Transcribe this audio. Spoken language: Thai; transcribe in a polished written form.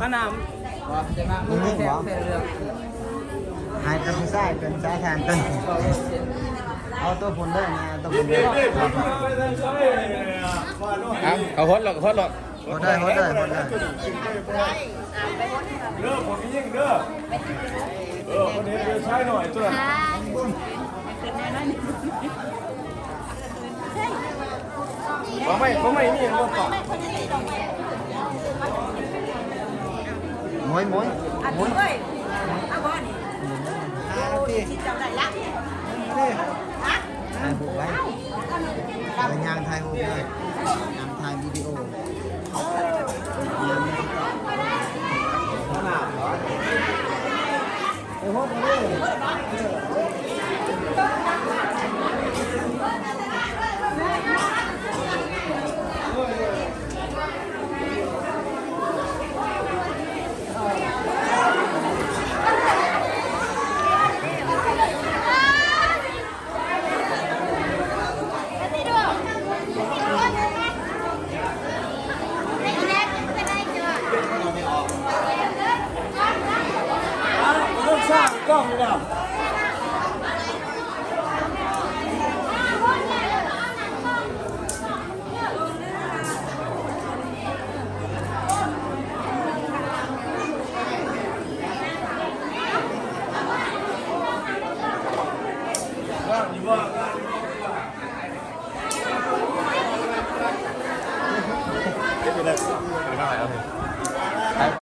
ขนาดนี่หรอหายเป็นไส้เป็นสายทานต้นเอาตัวผลได้นะตัวผลได้เอาฮดหรอกฮดหรอกหดได้หดได้หดได้เด้อผมยิ่งเด้อคนนี้เดี๋ยวใช้หน่อยตัวผมไม่นี่รถต่อมวยมวยมวยถ่ายหูไว้ไปยางถ่ายหูเลยยางถ่ายวิดีโอยาง